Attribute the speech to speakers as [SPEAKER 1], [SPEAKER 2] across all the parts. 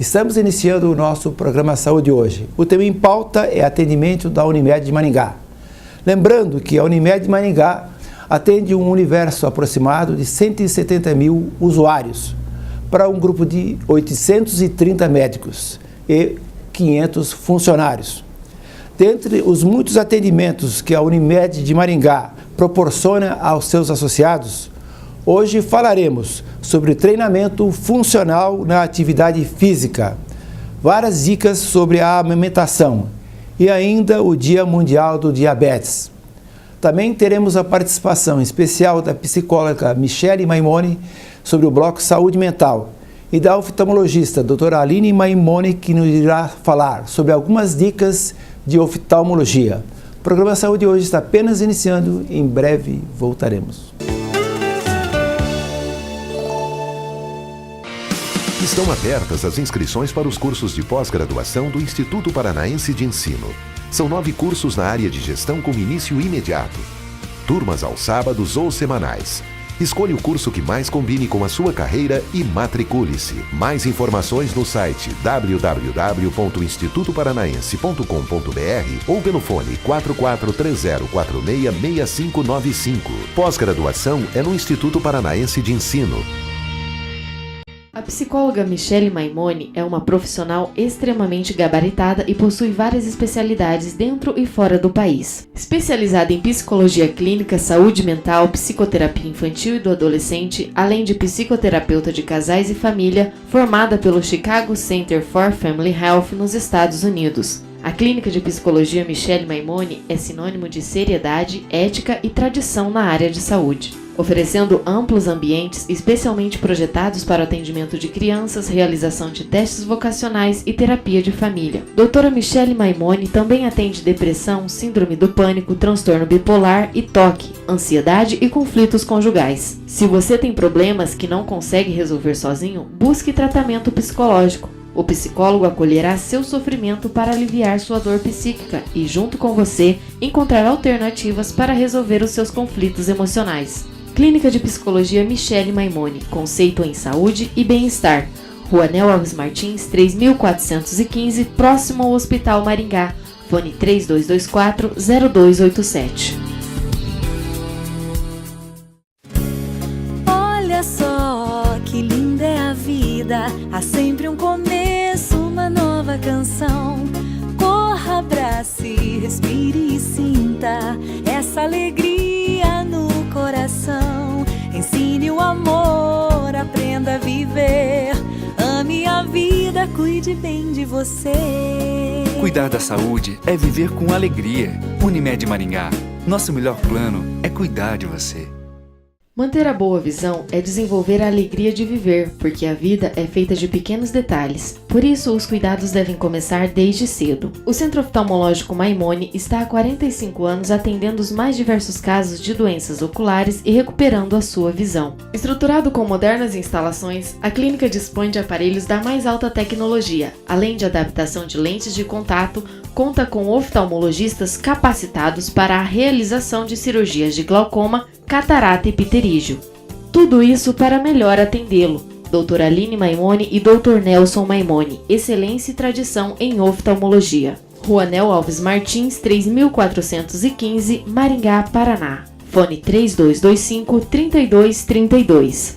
[SPEAKER 1] Estamos iniciando o nosso programa Saúde hoje. O tema em pauta é atendimento da Unimed de Maringá. Lembrando que a Unimed de Maringá atende um universo aproximado de 170 mil usuários para um grupo de 830 médicos e 500 funcionários. Dentre os muitos atendimentos que a Unimed de Maringá proporciona aos seus associados, hoje falaremos sobre treinamento funcional na atividade física, várias dicas sobre a amamentação e ainda o Dia Mundial do Diabetes. Também teremos a participação especial da psicóloga Michele Maimone sobre o bloco Saúde Mental e da oftalmologista doutora Aline Maimone, que nos irá falar sobre algumas dicas de oftalmologia. O programa Saúde hoje está apenas iniciando, em breve voltaremos.
[SPEAKER 2] Estão abertas as inscrições para os cursos de pós-graduação do Instituto Paranaense de Ensino. São 9 cursos na área de gestão com início imediato. Turmas aos sábados ou semanais. Escolha o curso que mais combine com a sua carreira e matricule-se. Mais informações no site www.institutoparanaense.com.br ou pelo fone 4430466595. Pós-graduação é no Instituto Paranaense de Ensino.
[SPEAKER 3] A psicóloga Michele Maimone é uma profissional extremamente gabaritada e possui várias especialidades dentro e fora do país. Especializada em psicologia clínica, saúde mental, psicoterapia infantil e do adolescente, além de psicoterapeuta de casais e família, formada pelo Chicago Center for Family Health nos Estados Unidos. A clínica de psicologia Michele Maimone é sinônimo de seriedade, ética e tradição na área de saúde, oferecendo amplos ambientes especialmente projetados para o atendimento de crianças, realização de testes vocacionais e terapia de família. Doutora Michele Maimone também atende depressão, síndrome do pânico, transtorno bipolar e TOC, ansiedade e conflitos conjugais. Se você tem problemas que não consegue resolver sozinho, busque tratamento psicológico. O psicólogo acolherá seu sofrimento para aliviar sua dor psíquica e, junto com você, encontrar alternativas para resolver os seus conflitos emocionais. Clínica de Psicologia Michele Maimone, conceito em saúde e bem-estar. Rua Nel Alves Martins, 3415, próximo ao Hospital Maringá. Fone 3224-0287.
[SPEAKER 4] Olha só que linda é a vida, há sempre um começo, uma nova canção. Corra, abrace, respire e sinta essa alegria no coração. Ensine o amor, aprenda a viver. Ame a vida, cuide bem de você.
[SPEAKER 5] Cuidar da saúde é viver com alegria. Unimed Maringá. Nosso melhor plano é cuidar de você.
[SPEAKER 3] Manter a boa visão é desenvolver a alegria de viver, porque a vida é feita de pequenos detalhes. Por isso, os cuidados devem começar desde cedo. O Centro Oftalmológico Maimone está há 45 anos atendendo os mais diversos casos de doenças oculares e recuperando a sua visão. Estruturado com modernas instalações, a clínica dispõe de aparelhos da mais alta tecnologia, além de adaptação de lentes de contato, conta com oftalmologistas capacitados para a realização de cirurgias de glaucoma, catarata e pterígio. Tudo isso para melhor atendê-lo. Doutora Aline Maimone e Dr. Nelson Maimone, excelência e tradição em oftalmologia. Rua Nel Alves Martins, 3415, Maringá, Paraná. Fone 3225-3232.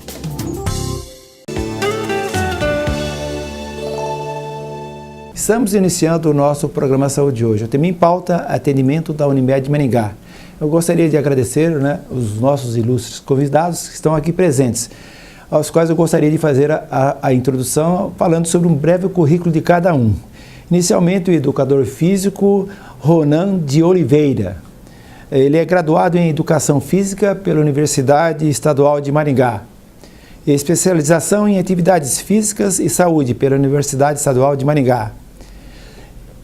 [SPEAKER 1] Estamos iniciando o nosso programa Saúde hoje. O tema em pauta, atendimento da Unimed de Maringá. Eu gostaria de agradecer os nossos ilustres convidados que estão aqui presentes, aos quais eu gostaria de fazer a introdução falando sobre um breve currículo de cada um. Inicialmente, o educador físico Ronan de Oliveira. Ele é graduado em Educação Física pela Universidade Estadual de Maringá. Especialização em Atividades Físicas e Saúde pela Universidade Estadual de Maringá.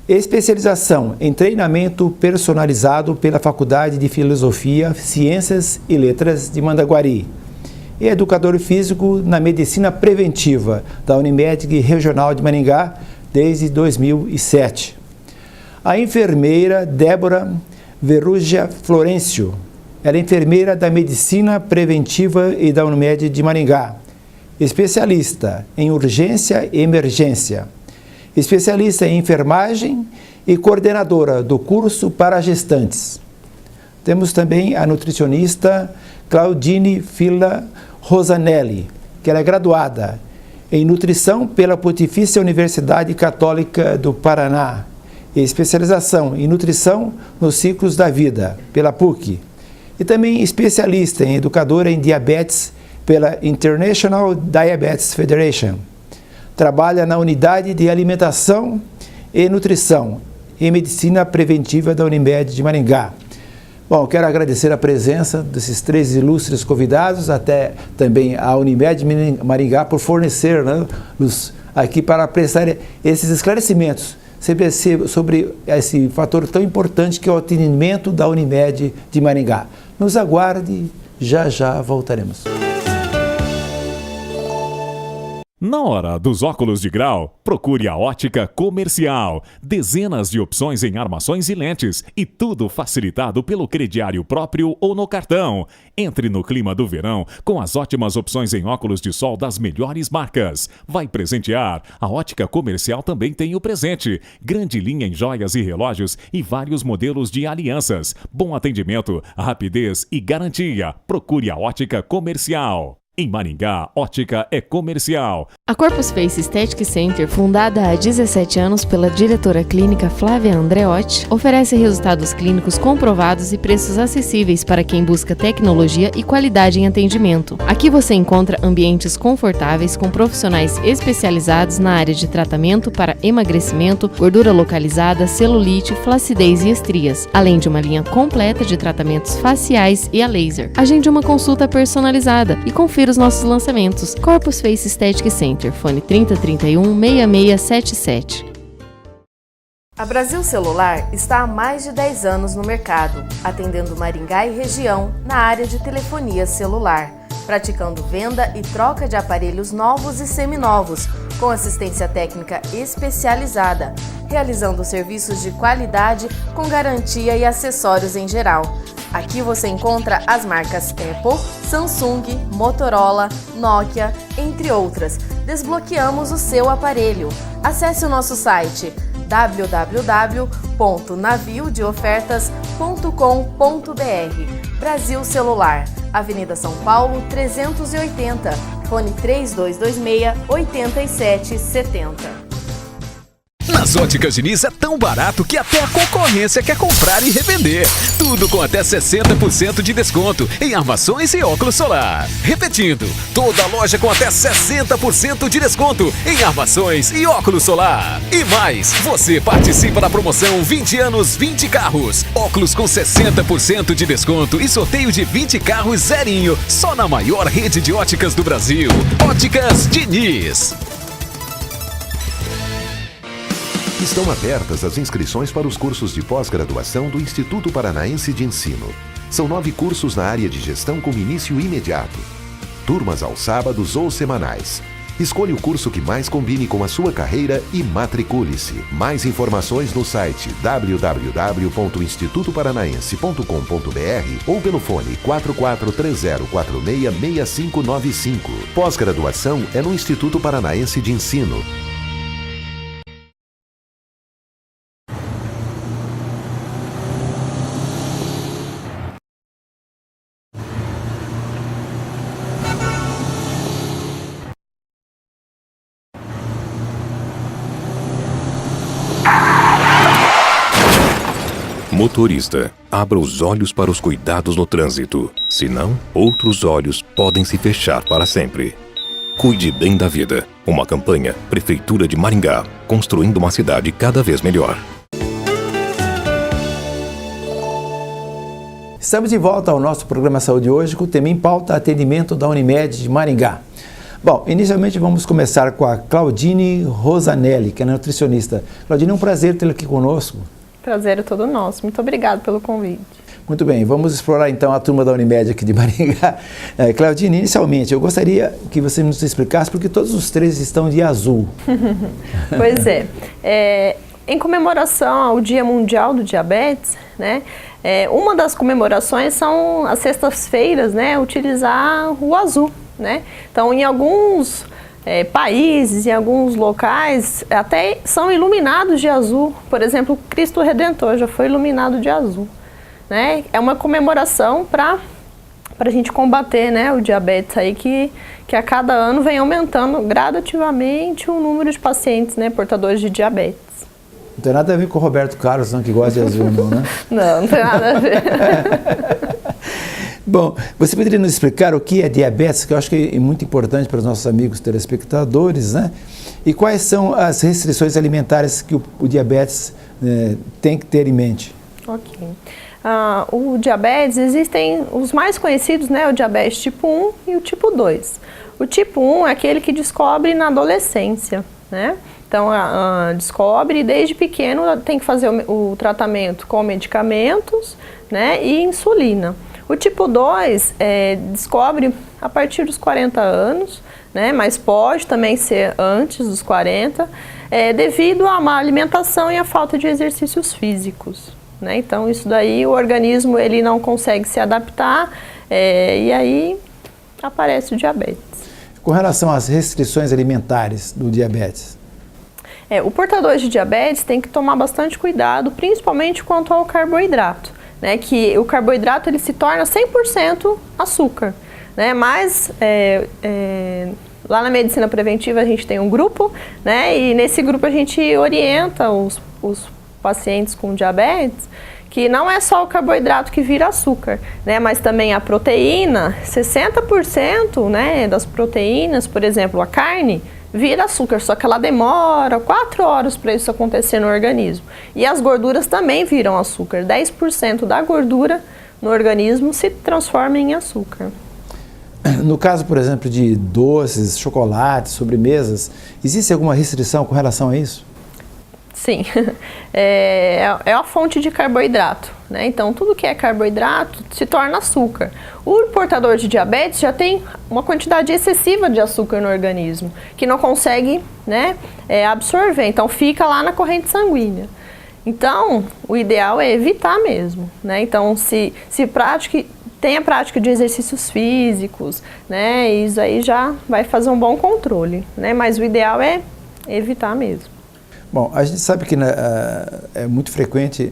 [SPEAKER 1] Especialização em Treinamento Personalizado pela Faculdade de Filosofia, Ciências e Letras de Mandaguari. E educador físico na Medicina Preventiva da Unimed Regional de Maringá desde 2007. A enfermeira Débora Verrugia Florencio. Ela é enfermeira da Medicina Preventiva e da Unimed de Maringá. especialista em urgência e emergência, especialista em enfermagem e coordenadora do curso para gestantes. Temos também a nutricionista Claudine Fila Rosanelli, que ela é graduada em nutrição pela Pontifícia Universidade Católica do Paraná e especialização em nutrição nos ciclos da vida pela PUC. E também especialista em educadora em diabetes pela International Diabetes Federation. Trabalha na unidade de alimentação e nutrição e medicina preventiva da Unimed de Maringá. Bom, quero agradecer a presença desses 3 ilustres convidados, até também a Unimed de Maringá por fornecer, né, aqui para prestar esses esclarecimentos sobre esse fator tão importante que é o atendimento da Unimed de Maringá. Nos aguarde, já voltaremos.
[SPEAKER 6] Na hora dos óculos de grau, procure a Ótica Comercial. Dezenas de opções em armações e lentes e tudo facilitado pelo crediário próprio ou no cartão. Entre no clima do verão com as ótimas opções em óculos de sol das melhores marcas. Vai presentear? A Ótica Comercial também tem o presente. Grande linha em joias e relógios e vários modelos de alianças. Bom atendimento, rapidez e garantia. Procure a Ótica Comercial. Em Maringá, ótica é comercial.
[SPEAKER 3] A Corpus Face Aesthetic Center, fundada há 17 anos pela diretora clínica Flávia Andreotti, oferece resultados clínicos comprovados e preços acessíveis para quem busca tecnologia e qualidade em atendimento. Aqui você encontra ambientes confortáveis com profissionais especializados na área de tratamento para emagrecimento, gordura localizada, celulite, flacidez e estrias, além de uma linha completa de tratamentos faciais e a laser. Agende uma consulta personalizada e confira os nossos lançamentos. Corpus Face Aesthetic Center, fone 3031-6677. A Brasil Celular está há mais de 10 anos no mercado, atendendo Maringá e região na área de telefonia celular, praticando venda e troca de aparelhos novos e seminovos, com assistência técnica especializada, realizando serviços de qualidade com garantia e acessórios em geral. Aqui você encontra as marcas Apple, Samsung, Motorola, Nokia, entre outras. Desbloqueamos o seu aparelho. Acesse o nosso site www.naviodeofertas.com.br. Brasil Celular, Avenida São Paulo 380, fone 3226-8770.
[SPEAKER 7] Nas Óticas Diniz é tão barato que até a concorrência quer comprar e revender. Tudo com até 60% de desconto em armações e óculos solar. Repetindo, toda loja com até 60% de desconto em armações e óculos solar. E mais, você participa da promoção 20 anos, 20 carros. Óculos com 60% de desconto e sorteio de 20 carros zerinho. Só na maior rede de óticas do Brasil. Óticas Diniz.
[SPEAKER 2] Estão abertas as inscrições para os cursos de pós-graduação do Instituto Paranaense de Ensino. São 9 cursos na área de gestão com início imediato. Turmas aos sábados ou semanais. Escolha o curso que mais combine com a sua carreira e matricule-se. Mais informações no site www.institutoparanaense.com.br ou pelo fone 4430466595. Pós-graduação é no Instituto Paranaense de Ensino.
[SPEAKER 8] Motorista, abra os olhos para os cuidados no trânsito. Senão, outros olhos podem se fechar para sempre. Cuide bem da vida. Uma campanha Prefeitura de Maringá, construindo uma cidade cada vez melhor.
[SPEAKER 1] Estamos de volta ao nosso programa Saúde Hoje, com o tema em pauta atendimento da Unimed de Maringá. Bom, inicialmente vamos começar com a Claudine Rosanelli, que é nutricionista. Claudine, é um prazer tê-la aqui conosco.
[SPEAKER 9] Prazer é todo nosso. Muito obrigado pelo convite.
[SPEAKER 1] Muito bem, vamos explorar então a turma da Unimed aqui de Maringá. Claudine, inicialmente, eu gostaria que você nos explicasse porque todos os 3 estão de azul.
[SPEAKER 9] Pois é. Em comemoração ao Dia Mundial do Diabetes, né, uma das comemorações são as sextas-feiras, né, utilizar o azul, né? Então, em alguns países, em alguns locais, até são iluminados de azul. Por exemplo, o Cristo Redentor já foi iluminado de azul, né? É uma comemoração para a gente combater, né, o diabetes aí, que a cada ano vem aumentando gradativamente o número de pacientes, né, portadores de diabetes.
[SPEAKER 1] Não tem nada a ver com o Roberto Carlos, não, que gosta de azul, não, né?
[SPEAKER 9] Não tem nada a ver.
[SPEAKER 1] Bom, você poderia nos explicar o que é diabetes, que eu acho que é muito importante para os nossos amigos telespectadores, né? E quais são as restrições alimentares que o diabetes tem que ter em mente?
[SPEAKER 9] Ok. O diabetes, existem os mais conhecidos, né? O diabetes tipo 1 e o tipo 2. O tipo 1 é aquele que descobre na adolescência, né? Então, descobre e desde pequeno tem que fazer o tratamento com medicamentos, né, e insulina. O tipo 2 descobre a partir dos 40 anos, né, mas pode também ser antes dos 40, devido à má alimentação e à falta de exercícios físicos, né? Então, isso daí o organismo ele não consegue se adaptar e aí aparece o diabetes.
[SPEAKER 1] Com relação às restrições alimentares do diabetes?
[SPEAKER 9] O portador de diabetes tem que tomar bastante cuidado, principalmente quanto ao carboidrato, né? Que o carboidrato ele se torna 100% açúcar, né? Mas lá na medicina preventiva a gente tem um grupo, né? E nesse grupo a gente orienta os pacientes com diabetes que não é só o carboidrato que vira açúcar, né? Mas também a proteína, 60%, né, das proteínas, por exemplo, a carne, vira açúcar, só que ela demora 4 horas para isso acontecer no organismo. E as gorduras também viram açúcar. 10% da gordura no organismo se transforma em açúcar.
[SPEAKER 1] No caso, por exemplo, de doces, chocolates, sobremesas, existe alguma restrição com relação a isso?
[SPEAKER 9] Sim, é a fonte de carboidrato, né? Então, tudo que é carboidrato se torna açúcar. O portador de diabetes já tem uma quantidade excessiva de açúcar no organismo, que não consegue, né, absorver, então fica lá na corrente sanguínea. Então, o ideal é evitar mesmo, né? Então, se tem a prática de exercícios físicos, né? Isso aí já vai fazer um bom controle, né? Mas o ideal é evitar mesmo.
[SPEAKER 1] Bom, a gente sabe que é muito frequente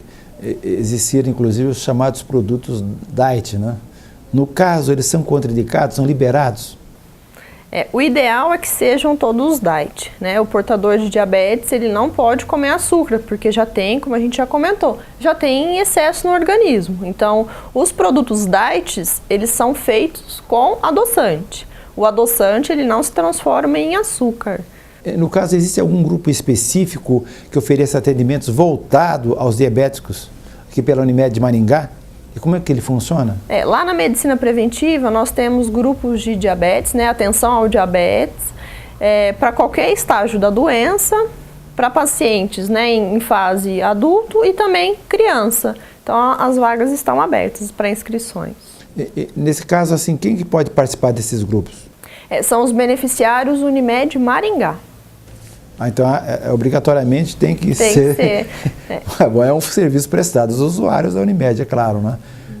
[SPEAKER 1] existir, inclusive, os chamados produtos diet, né? No caso, eles são contraindicados, são liberados?
[SPEAKER 9] O ideal é que sejam todos diet, né? O portador de diabetes, ele não pode comer açúcar, porque já tem, como a gente já comentou, já tem excesso no organismo. Então, os produtos diets, eles são feitos com adoçante. O adoçante, ele não se transforma em açúcar.
[SPEAKER 1] No caso, existe algum grupo específico que ofereça atendimentos voltado aos diabéticos aqui pela Unimed de Maringá? E como é que ele funciona?
[SPEAKER 9] Lá na medicina preventiva, nós temos grupos de diabetes, né, atenção ao diabetes, para qualquer estágio da doença, para pacientes, né, em fase adulto e também criança. Então, as vagas estão abertas para inscrições.
[SPEAKER 1] Nesse caso, assim, quem que pode participar desses grupos?
[SPEAKER 9] São os beneficiários Unimed Maringá.
[SPEAKER 1] Então, obrigatoriamente tem que ser. É um serviço prestado aos usuários da Unimed, é claro, né?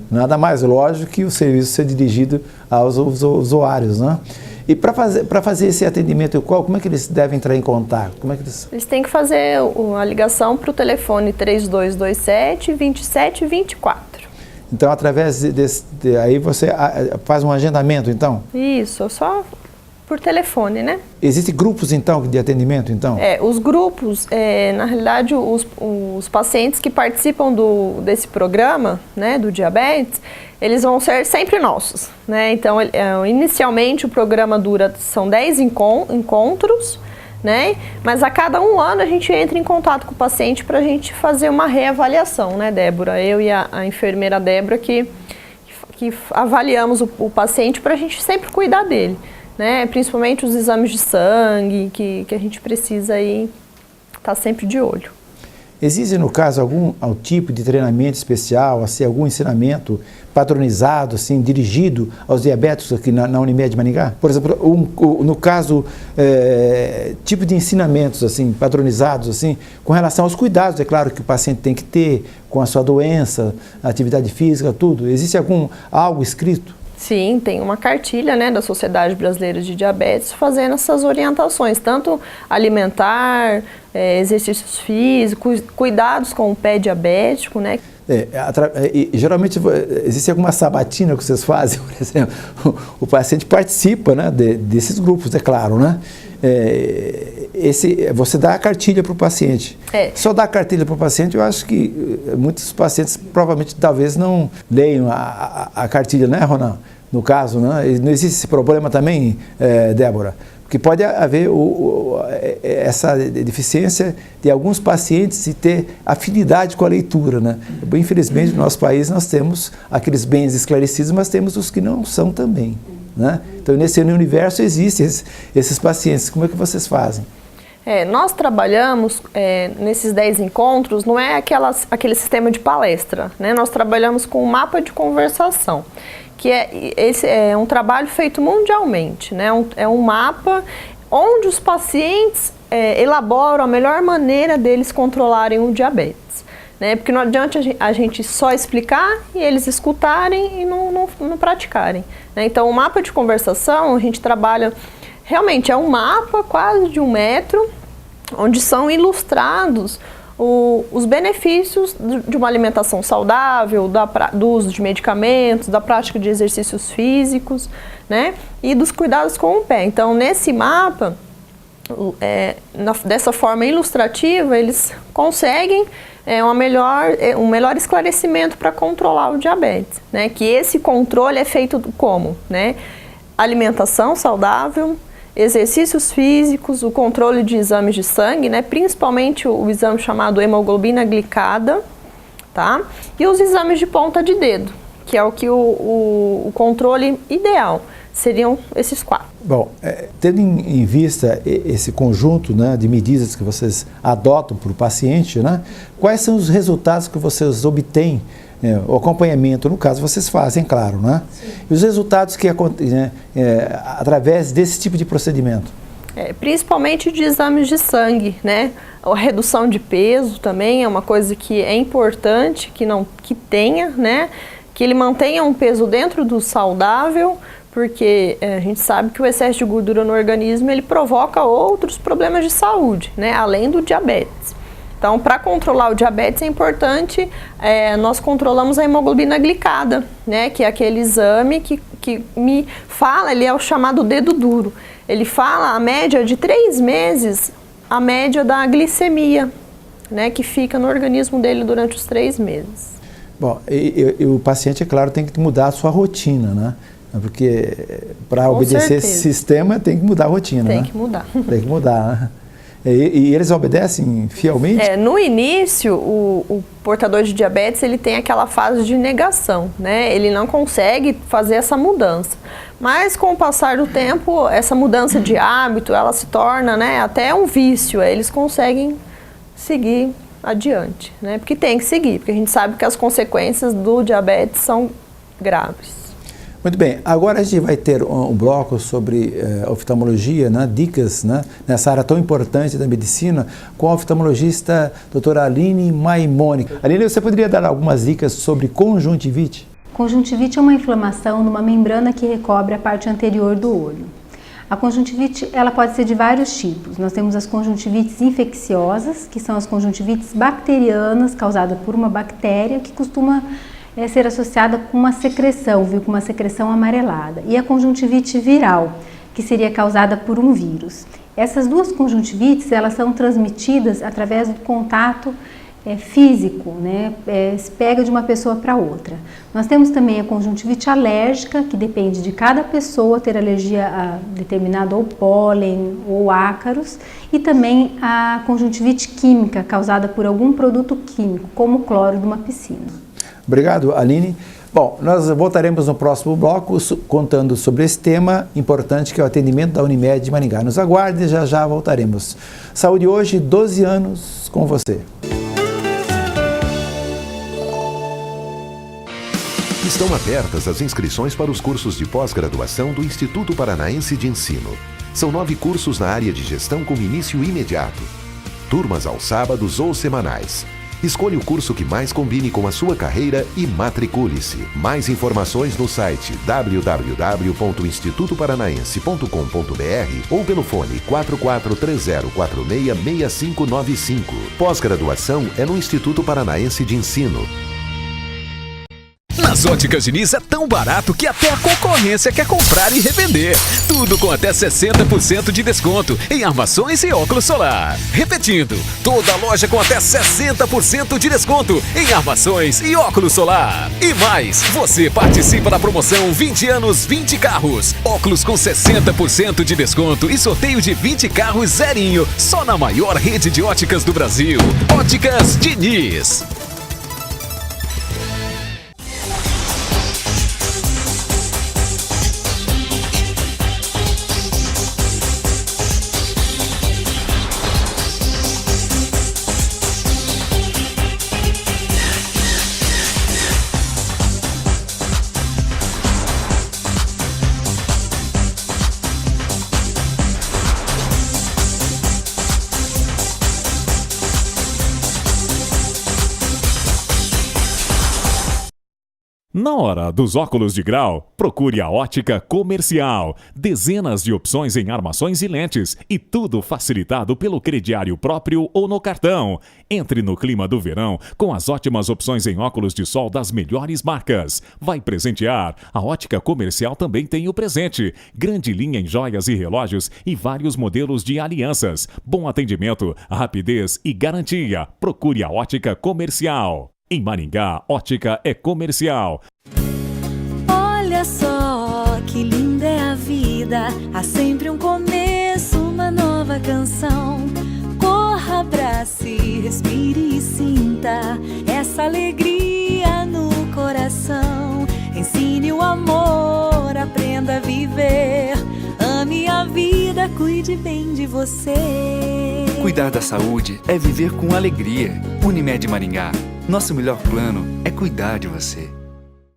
[SPEAKER 1] Nada mais lógico que o serviço ser dirigido aos usuários, né? E para fazer esse atendimento, como é que eles devem entrar em contato? Como é que eles
[SPEAKER 9] têm que fazer a ligação para o telefone 3227-2724.
[SPEAKER 1] Então, através aí você faz um agendamento, então?
[SPEAKER 9] Isso, só por telefone, né?
[SPEAKER 1] Existem grupos, então, de atendimento, então?
[SPEAKER 9] Os grupos, na realidade, os pacientes que participam desse programa, né, do diabetes, eles vão ser sempre nossos, né? Então, inicialmente, o programa são 10 encontros, né? Mas a cada 1 ano a gente entra em contato com o paciente para a gente fazer uma reavaliação, né, Débora? Eu e a enfermeira Débora que avaliamos o paciente para a gente sempre cuidar dele, né? Principalmente os exames de sangue que a gente precisa aí estar sempre de olho.
[SPEAKER 1] Existe, no caso, algum tipo de treinamento especial, assim, algum ensinamento padronizado, assim, dirigido aos diabéticos aqui na Unimed Maringá? Por exemplo, no caso, tipo de ensinamentos, assim, padronizados, assim, com relação aos cuidados, é claro, que o paciente tem que ter com a sua doença, a atividade física, tudo. Existe algo escrito?
[SPEAKER 9] Sim, tem uma cartilha, né, da Sociedade Brasileira de Diabetes fazendo essas orientações, tanto alimentar, exercícios físicos, cuidados com o pé diabético, né?
[SPEAKER 1] Geralmente existe alguma sabatina que vocês fazem, por exemplo, o paciente participa, né, desses grupos, é claro, né? Você dá a cartilha para o paciente. Só dar a cartilha para o paciente, eu acho que muitos pacientes provavelmente talvez não leiam a cartilha, né, Ronan? No caso, né? Não existe esse problema também, Débora? Porque pode haver essa deficiência de alguns pacientes e ter afinidade com a leitura, né? Infelizmente, no nosso país nós temos aqueles bens esclarecidos, mas temos os que não são também, né? Então, nesse universo existem esses pacientes. Como é que vocês fazem?
[SPEAKER 9] Nós trabalhamos nesses 10 encontros, não é aquele sistema de palestra, né? Nós trabalhamos com um mapa de conversação, que esse é um trabalho feito mundialmente, né? É um mapa onde os pacientes elaboram a melhor maneira deles controlarem o diabetes, né? Porque não adianta a gente só explicar e eles escutarem e não praticarem, né? Então, o mapa de conversação, a gente trabalha, realmente é um mapa quase de 1 metro, onde são ilustrados os benefícios de uma alimentação saudável, do uso de medicamentos, da prática de exercícios físicos, né? E dos cuidados com o pé. Então, nesse mapa, dessa forma ilustrativa, eles conseguem um melhor esclarecimento para controlar o diabetes, né? Que esse controle é feito como, né? Alimentação saudável, exercícios físicos, o controle de exames de sangue, né? Principalmente o exame chamado hemoglobina glicada, tá? E os exames de ponta de dedo, que é o controle ideal. Seriam esses 4.
[SPEAKER 1] Bom, tendo em vista esse conjunto, né, de medidas que vocês adotam para o paciente, né, quais são os resultados que vocês obtêm? O acompanhamento, no caso, vocês fazem, claro, né? E os resultados que acontecem através desse tipo de procedimento?
[SPEAKER 9] Principalmente de exames de sangue, né? A redução de peso também é uma coisa que é importante que tenha, né? Que ele mantenha um peso dentro do saudável, porque a gente sabe que o excesso de gordura no organismo ele provoca outros problemas de saúde, né? Além do diabetes. Então, para controlar o diabetes é importante, nós controlamos a hemoglobina glicada, né? Que é aquele exame que me fala, ele é o chamado dedo duro. Ele fala a média de 3 meses, a média da glicemia, né? Que fica no organismo dele durante os 3 meses.
[SPEAKER 1] Bom, e o paciente, é claro, tem que mudar a sua rotina, né? Porque para obedecer esse sistema tem que mudar a rotina, né?
[SPEAKER 9] Tem que mudar.
[SPEAKER 1] Tem que mudar, né? E eles obedecem fielmente?
[SPEAKER 9] No início, o portador de diabetes ele tem aquela fase de negação, né? Ele não consegue fazer essa mudança. Mas com o passar do tempo, essa mudança de hábito, ela se torna, né, até um vício. Eles conseguem seguir adiante, né? Porque tem que seguir, porque a gente sabe que as consequências do diabetes são graves.
[SPEAKER 1] Muito bem, agora a gente vai ter um bloco sobre oftalmologia, né, dicas, né, nessa área tão importante da medicina, com a oftalmologista doutora Aline Maimone. Aline, você poderia dar algumas dicas sobre conjuntivite?
[SPEAKER 10] Conjuntivite é uma inflamação numa membrana que recobre a parte anterior do olho. A conjuntivite ela pode ser de vários tipos. Nós temos as conjuntivites infecciosas, que são as conjuntivites bacterianas causadas por uma bactéria que costuma ser associada com uma secreção, viu, com uma secreção amarelada. E a conjuntivite viral, que seria causada por um vírus. Essas duas conjuntivites, elas são transmitidas através do contato físico, né? Se pega de uma pessoa para outra. Nós temos também a conjuntivite alérgica, que depende de cada pessoa ter alergia a determinado ou pólen ou ácaros, e também a conjuntivite química, causada por algum produto químico, como o cloro de uma piscina.
[SPEAKER 1] Obrigado, Aline. Bom, nós voltaremos no próximo bloco contando sobre esse tema importante que é o atendimento da Unimed de Maringá. Nos aguarde, já voltaremos. Saúde hoje, 12 anos com você.
[SPEAKER 2] Estão abertas as inscrições para os cursos de pós-graduação do Instituto Paranaense de Ensino. São 9 cursos na área de gestão com início imediato. Turmas aos sábados ou semanais. Escolha o curso que mais combine com a sua carreira e matricule-se. Mais informações no site www.institutoparanaense.com.br ou pelo fone 4430466595. Pós-graduação é no Instituto Paranaense de Ensino.
[SPEAKER 7] Nas Óticas Diniz é tão barato que até a concorrência quer comprar e revender. Tudo com até 60% de desconto em armações e óculos solar. Repetindo, toda loja com até 60% de desconto em armações e óculos solar. E mais, você participa da promoção 20 anos, 20 carros. Óculos com 60% de desconto e sorteio de 20 carros zerinho. Só na maior rede de óticas do Brasil. Óticas Diniz.
[SPEAKER 6] Na hora dos óculos de grau, procure a Ótica Comercial. Dezenas de opções em armações e lentes e tudo facilitado pelo crediário próprio ou no cartão. Entre no clima do verão com as ótimas opções em óculos de sol das melhores marcas. Vai presentear? A Ótica Comercial também tem o presente. Grande linha em joias e relógios e vários modelos de alianças. Bom atendimento, rapidez e garantia. Procure a Ótica Comercial. Em Maringá, ótica é comercial.
[SPEAKER 4] Olha só que linda é a vida, há sempre um começo, uma nova canção. Corra, abrace, respire e sinta essa alegria no coração. Ensine o amor, aprenda a viver. Ame a vida, cuide bem de você.
[SPEAKER 5] Cuidar da saúde é viver com alegria. Unimed Maringá. Nosso melhor plano é cuidar de você.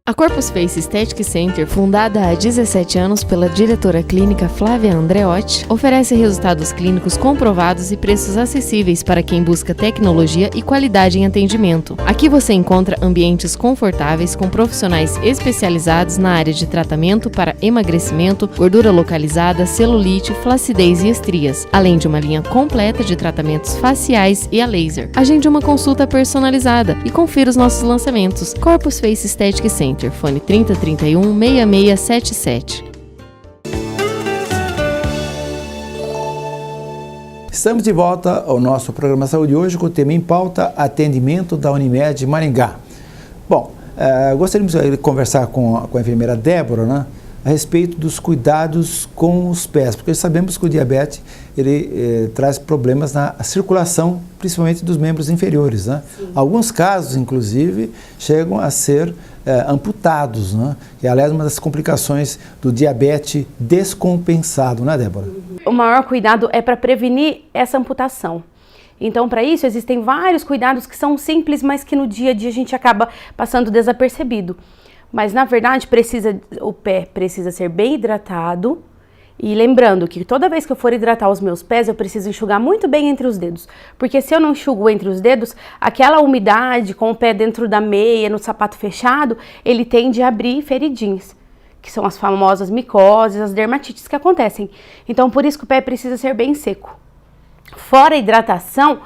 [SPEAKER 3] A Corpus Face Aesthetic Center, fundada há 17 anos pela diretora clínica Flávia Andreotti, oferece resultados clínicos comprovados e preços acessíveis para quem busca tecnologia e qualidade em atendimento. Aqui você encontra ambientes confortáveis com profissionais especializados na área de tratamento para emagrecimento, gordura localizada, celulite, flacidez e estrias, além de uma linha completa de tratamentos faciais e a laser. Agende uma consulta personalizada e confira os nossos lançamentos. Corpus Face Aesthetic Center. Fone 3031 6677.
[SPEAKER 1] Estamos de volta ao nosso programa Saúde hoje com o tema em pauta, atendimento da Unimed Maringá. Bom, gostaríamos de conversar com a enfermeira Débora, né, a respeito dos cuidados com os pés, porque sabemos que o diabetes ele traz problemas na circulação, principalmente dos membros inferiores, né? Alguns casos, inclusive, chegam a ser amputados, né? Que é, aliás, uma das complicações do diabetes descompensado, né, Débora?
[SPEAKER 11] O maior cuidado é para prevenir essa amputação. Então, para isso, existem vários cuidados que são simples, mas que no dia a dia a gente acaba passando desapercebido. Mas, na verdade, o pé precisa ser bem hidratado. E lembrando que toda vez que eu for hidratar os meus pés, eu preciso enxugar muito bem entre os dedos. Porque se eu não enxugo entre os dedos, aquela umidade com o pé dentro da meia, no sapato fechado, ele tende a abrir feridinhas, que são as famosas micoses, as dermatites que acontecem. Então, por isso que o pé precisa ser bem seco. Fora a hidratação,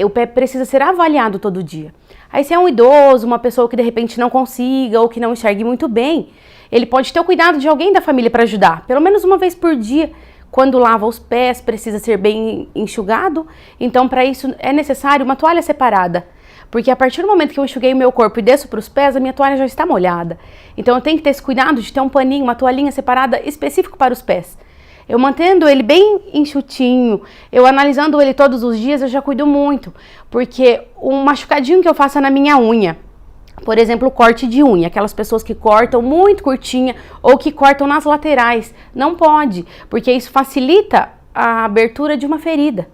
[SPEAKER 11] o pé precisa ser avaliado todo dia. Aí se é um idoso, uma pessoa que de repente não consiga ou que não enxergue muito bem, ele pode ter o cuidado de alguém da família para ajudar, pelo menos uma vez por dia. Quando lava os pés, precisa ser bem enxugado, então para isso é necessário uma toalha separada, porque a partir do momento que eu enxuguei o meu corpo e desço para os pés, a minha toalha já está molhada. Então eu tenho que ter esse cuidado de ter um paninho, uma toalhinha separada específico para os pés. Eu mantendo ele bem enxutinho, eu analisando ele todos os dias, eu já cuido muito, porque um machucadinho que eu faço na minha unha, por exemplo, o corte de unha, aquelas pessoas que cortam muito curtinha ou que cortam nas laterais, não pode, porque isso facilita a abertura de uma ferida.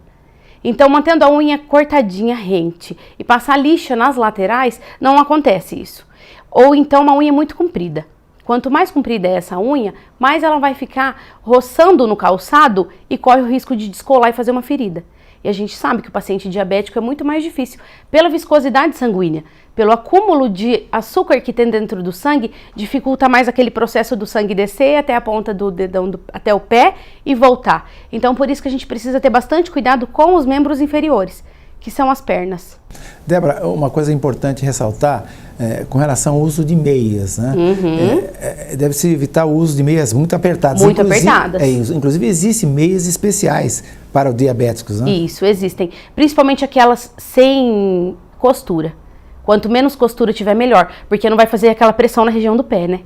[SPEAKER 11] Então, mantendo a unha cortadinha, rente, e passar lixa nas laterais, não acontece isso. Ou então uma unha muito comprida. Quanto mais comprida é essa unha, mais ela vai ficar roçando no calçado e corre o risco de descolar e fazer uma ferida. E a gente sabe que o paciente diabético é muito mais difícil pela viscosidade sanguínea, pelo acúmulo de açúcar que tem dentro do sangue, dificulta mais aquele processo do sangue descer até a ponta do dedão, até o pé e voltar. Então, por isso que a gente precisa ter bastante cuidado com os membros inferiores, que são as pernas.
[SPEAKER 1] Débora, uma coisa importante ressaltar com relação ao uso de meias, né? Deve-se evitar o uso de meias muito apertadas.
[SPEAKER 11] Muito apertadas.
[SPEAKER 1] Inclusive, existem meias especiais para os diabéticos, né?
[SPEAKER 11] Isso, existem. Principalmente aquelas sem costura. Quanto menos costura tiver, melhor, porque não vai fazer aquela pressão na região do pé, né?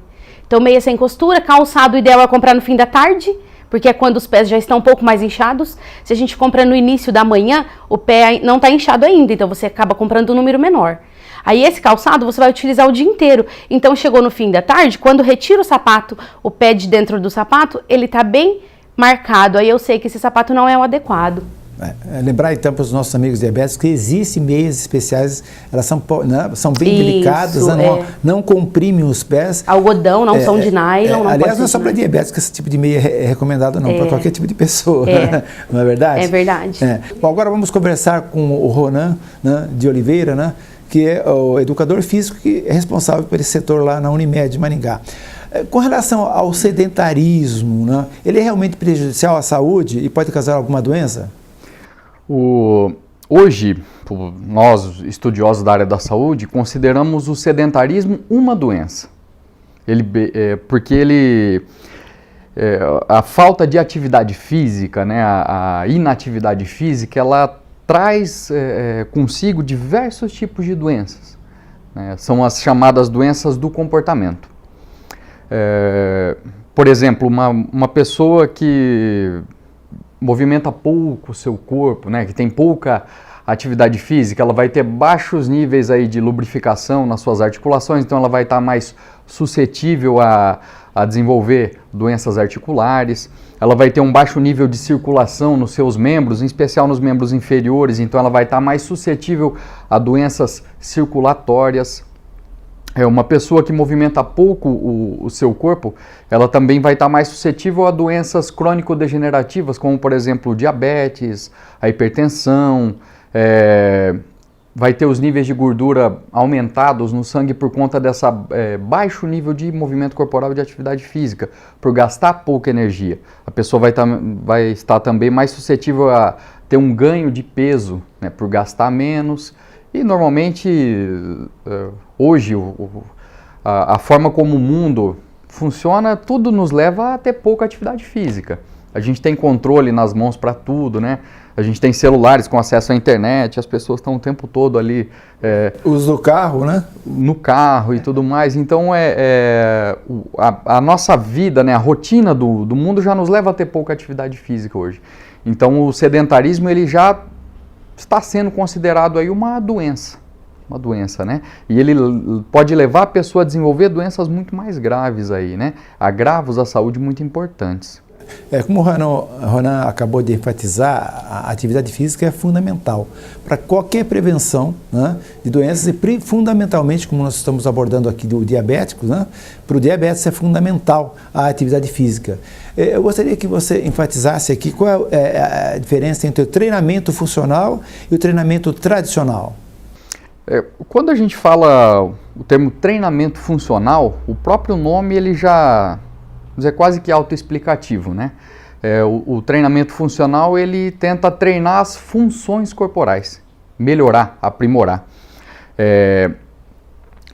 [SPEAKER 11] Então, meia sem costura, calçado, o ideal é comprar no fim da tarde, porque é quando os pés já estão um pouco mais inchados. Se a gente compra no início da manhã, o pé não está inchado ainda, então você acaba comprando um número menor. Aí esse calçado você vai utilizar o dia inteiro. Então chegou no fim da tarde, quando retira o sapato, o pé de dentro do sapato, ele está bem marcado. Aí eu sei que esse sapato não é o adequado.
[SPEAKER 1] Lembrar então para os nossos amigos diabéticos que existem meias especiais, elas são bem delicadas, não comprimem os pés.
[SPEAKER 11] Algodão, não são de nylon.
[SPEAKER 1] Aliás, não é só para diabéticos que esse tipo de meia é recomendado, não, para qualquer tipo de pessoa, não é verdade?
[SPEAKER 11] É verdade.
[SPEAKER 1] Bom, agora vamos conversar com o Ronan, né, de Oliveira, né, que é o educador físico que é responsável por esse setor lá na Unimed de Maringá. Com relação ao sedentarismo, né, ele é realmente prejudicial à saúde e pode causar alguma doença?
[SPEAKER 12] Hoje, nós estudiosos da área da saúde, consideramos o sedentarismo uma doença. Porque a falta de atividade física, né, a inatividade física, ela traz consigo diversos tipos de doenças. Né, são as chamadas doenças do comportamento. Por exemplo, uma pessoa que movimenta pouco o seu corpo, né, que tem pouca atividade física, ela vai ter baixos níveis aí de lubrificação nas suas articulações, então ela vai estar mais suscetível a desenvolver doenças articulares, ela vai ter um baixo nível de circulação nos seus membros, em especial nos membros inferiores, então ela vai estar mais suscetível a doenças circulatórias. Uma pessoa que movimenta pouco o seu corpo, ela também vai estar mais suscetível a doenças crônico-degenerativas, como, por exemplo, diabetes, a hipertensão, vai ter os níveis de gordura aumentados no sangue por conta dessa baixo nível de movimento corporal e de atividade física, por gastar pouca energia. A pessoa vai estar também mais suscetível a ter um ganho de peso, né, por gastar menos. E normalmente, hoje, a forma como o mundo funciona, tudo nos leva a ter pouca atividade física. A gente tem controle nas mãos para tudo, né? A gente tem celulares com acesso à internet, as pessoas estão o tempo todo ali...
[SPEAKER 1] Uso do carro, né?
[SPEAKER 12] No carro e tudo mais. Então, a nossa vida, né, a rotina do mundo já nos leva a ter pouca atividade física hoje. Então, o sedentarismo, ele já está sendo considerado aí uma doença, né? E ele pode levar a pessoa a desenvolver doenças muito mais graves aí, né? Agravos à saúde muito importantes.
[SPEAKER 1] Como o Ronan acabou de enfatizar, a atividade física é fundamental para qualquer prevenção, né, de doenças e fundamentalmente, como nós estamos abordando aqui do diabético, né, para o diabetes é fundamental a atividade física. Eu gostaria que você enfatizasse aqui qual é a diferença entre o treinamento funcional e o treinamento tradicional.
[SPEAKER 12] Quando a gente fala o termo treinamento funcional, o próprio nome ele já é quase que autoexplicativo, né? O treinamento funcional ele tenta treinar as funções corporais, melhorar, aprimorar.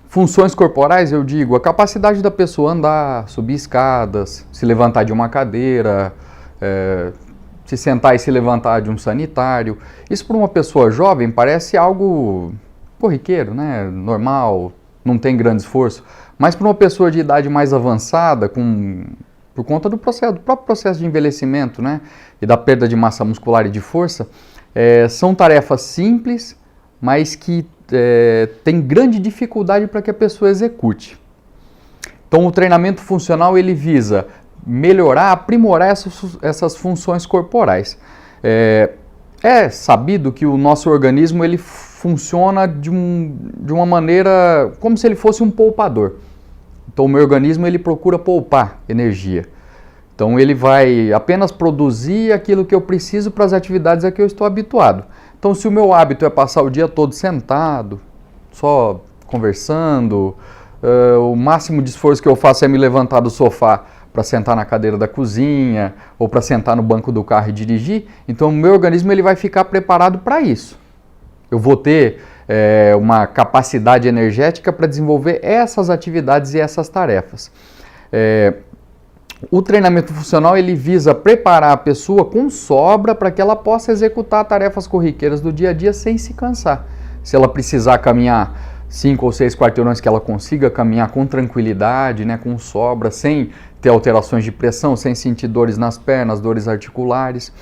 [SPEAKER 12] Funções corporais, eu digo, a capacidade da pessoa andar, subir escadas, se levantar de uma cadeira, se sentar e se levantar de um sanitário. Isso para uma pessoa jovem parece algo corriqueiro, né? Normal, não tem grande esforço. Mas para uma pessoa de idade mais avançada, por conta do próprio processo de envelhecimento, né, e da perda de massa muscular e de força, são tarefas simples, mas que tem grande dificuldade para que a pessoa execute. Então o treinamento funcional ele visa melhorar, aprimorar essas funções corporais. É sabido que o nosso organismo ele funciona de uma maneira como se ele fosse um poupador. Então o meu organismo ele procura poupar energia. Então ele vai apenas produzir aquilo que eu preciso para as atividades a que eu estou habituado. Então se o meu hábito é passar o dia todo sentado, só conversando, o máximo de esforço que eu faço é me levantar do sofá para sentar na cadeira da cozinha ou para sentar no banco do carro e dirigir, então o meu organismo ele vai ficar preparado para isso. Eu vou ter uma capacidade energética para desenvolver essas atividades e essas tarefas. O treinamento funcional ele visa preparar a pessoa com sobra para que ela possa executar tarefas corriqueiras do dia a dia sem se cansar. Se ela precisar caminhar 5 ou 6 quarteirões, que ela consiga caminhar com tranquilidade, né, com sobra, sem ter alterações de pressão, sem sentir dores nas pernas, dores articulares.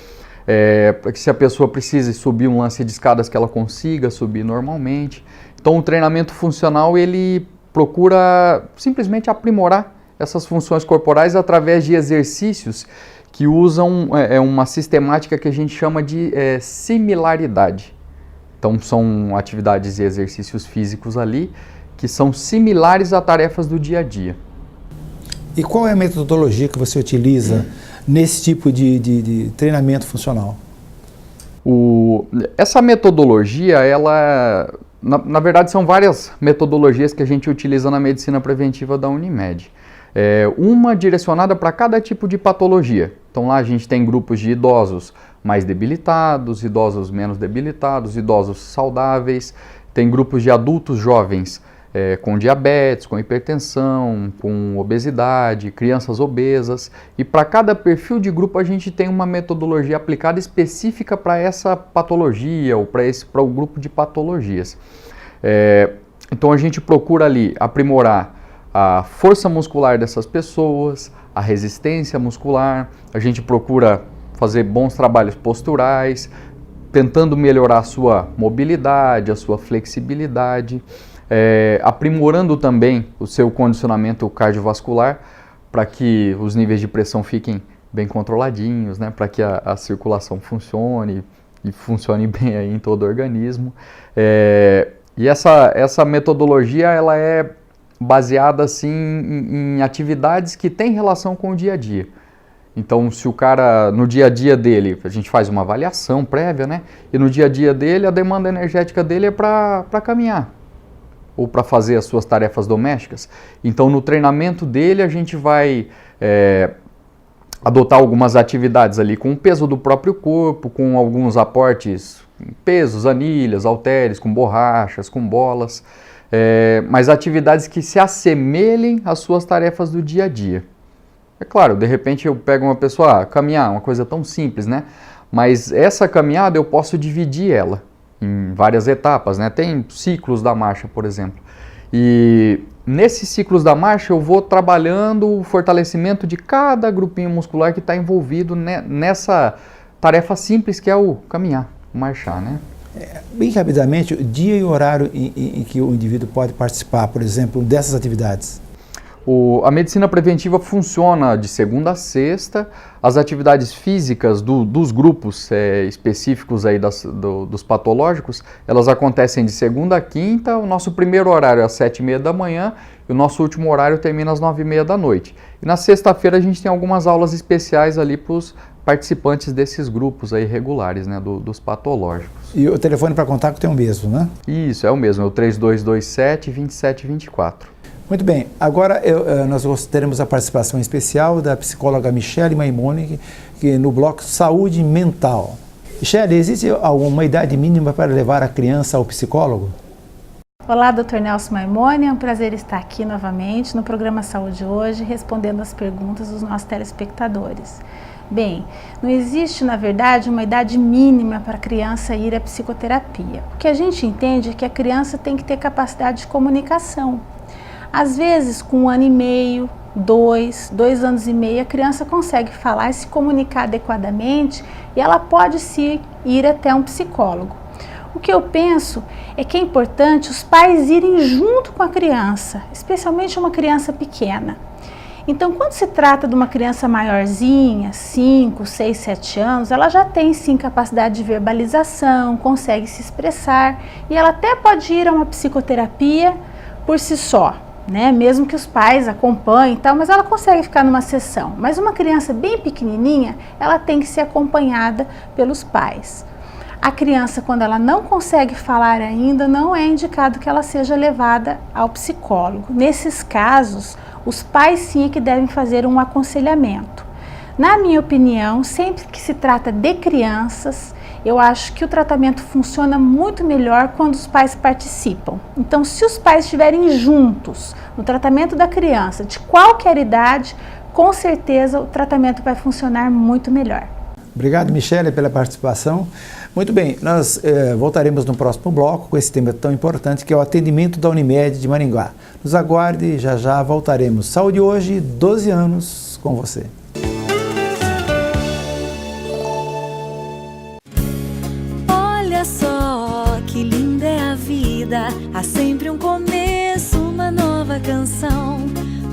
[SPEAKER 12] Para que se a pessoa precise subir um lance de escadas, que ela consiga subir normalmente. Então o treinamento funcional ele procura simplesmente aprimorar essas funções corporais através de exercícios que usam uma sistemática que a gente chama de similaridade. Então são atividades e exercícios físicos ali que são similares a tarefas do dia a dia.
[SPEAKER 1] E qual é a metodologia que você utiliza nesse tipo de treinamento funcional?
[SPEAKER 12] Essa metodologia, ela, na verdade, são várias metodologias que a gente utiliza na medicina preventiva da Unimed. Uma direcionada para cada tipo de patologia. Então lá a gente tem grupos de idosos mais debilitados, idosos menos debilitados, idosos saudáveis, tem grupos de adultos jovens com diabetes, com hipertensão, com obesidade, crianças obesas, e para cada perfil de grupo a gente tem uma metodologia aplicada específica para essa patologia ou para o grupo de patologias. Então a gente procura ali aprimorar a força muscular dessas pessoas, a resistência muscular, a gente procura fazer bons trabalhos posturais, tentando melhorar a sua mobilidade, a sua flexibilidade, aprimorando também o seu condicionamento cardiovascular para que os níveis de pressão fiquem bem controladinhos, né, para que a circulação funcione e funcione bem aí em todo o organismo. E essa metodologia ela é baseada assim em atividades que têm relação com o dia a dia. Então, se o cara, no dia a dia dele, a gente faz uma avaliação prévia, né? E no dia a dia dele, a demanda energética dele é para caminhar ou para fazer as suas tarefas domésticas. Então, no treinamento dele, a gente vai adotar algumas atividades ali com o peso do próprio corpo, com alguns aportes, pesos, anilhas, halteres, com borrachas, com bolas, mas atividades que se assemelhem às suas tarefas do dia a dia. É claro, de repente eu pego uma pessoa, caminhar, uma coisa tão simples, né? Mas essa caminhada eu posso dividir ela em várias etapas, né? Tem ciclos da marcha, por exemplo. E nesses ciclos da marcha eu vou trabalhando o fortalecimento de cada grupinho muscular que está envolvido nessa tarefa simples que é o caminhar, o marchar, né?
[SPEAKER 1] Bem rapidamente, o dia e o horário em que o indivíduo pode participar, por exemplo, dessas atividades?
[SPEAKER 12] A medicina preventiva funciona de segunda a sexta. As atividades físicas dos grupos específicos aí dos patológicos, elas acontecem de segunda a quinta. O nosso primeiro horário é às 7h30 da manhã e o nosso último horário termina às 9h30 da noite. E na sexta-feira a gente tem algumas aulas especiais ali para os participantes desses grupos aí regulares, né, dos patológicos.
[SPEAKER 1] E o telefone para contato tem o mesmo, né?
[SPEAKER 12] Isso, é o mesmo, é o 3227-2724.
[SPEAKER 1] Muito bem, agora nós teremos a participação especial da psicóloga Michele Maimone, que no bloco Saúde Mental. Michele, existe alguma idade mínima para levar a criança ao psicólogo?
[SPEAKER 13] Olá, Dr. Nelson Maimone, é um prazer estar aqui novamente no programa Saúde Hoje, respondendo as perguntas dos nossos telespectadores. Bem, não existe, na verdade, uma idade mínima para a criança ir à psicoterapia. O que a gente entende é que a criança tem que ter capacidade de comunicação. Às vezes, com 1 ano e meio, 2 anos e meio, a criança consegue falar e se comunicar adequadamente e ela pode ir até um psicólogo. O que eu penso é que é importante os pais irem junto com a criança, especialmente uma criança pequena. Então, quando se trata de uma criança maiorzinha, 5, 6, 7 anos, ela já tem sim capacidade de verbalização, consegue se expressar e ela até pode ir a uma psicoterapia por si só. né? Mesmo que os pais acompanhem e tal, mas ela consegue ficar numa sessão. Mas uma criança bem pequenininha, ela tem que ser acompanhada pelos pais. A criança, quando ela não consegue falar ainda, não é indicado que ela seja levada ao psicólogo. Nesses casos, os pais sim é que devem fazer um aconselhamento. Na minha opinião, sempre que se trata de crianças, eu acho que o tratamento funciona muito melhor quando os pais participam. Então, se os pais estiverem juntos no tratamento da criança, de qualquer idade, com certeza o tratamento vai funcionar muito melhor.
[SPEAKER 1] Obrigado, Michele, pela participação. Muito bem, nós voltaremos no próximo bloco com esse tema tão importante que é o atendimento da Unimed de Maringá. Nos aguarde, já já voltaremos. Saúde hoje, 12 anos com você.
[SPEAKER 4] Olha só que linda é a vida, há sempre um começo, uma nova canção.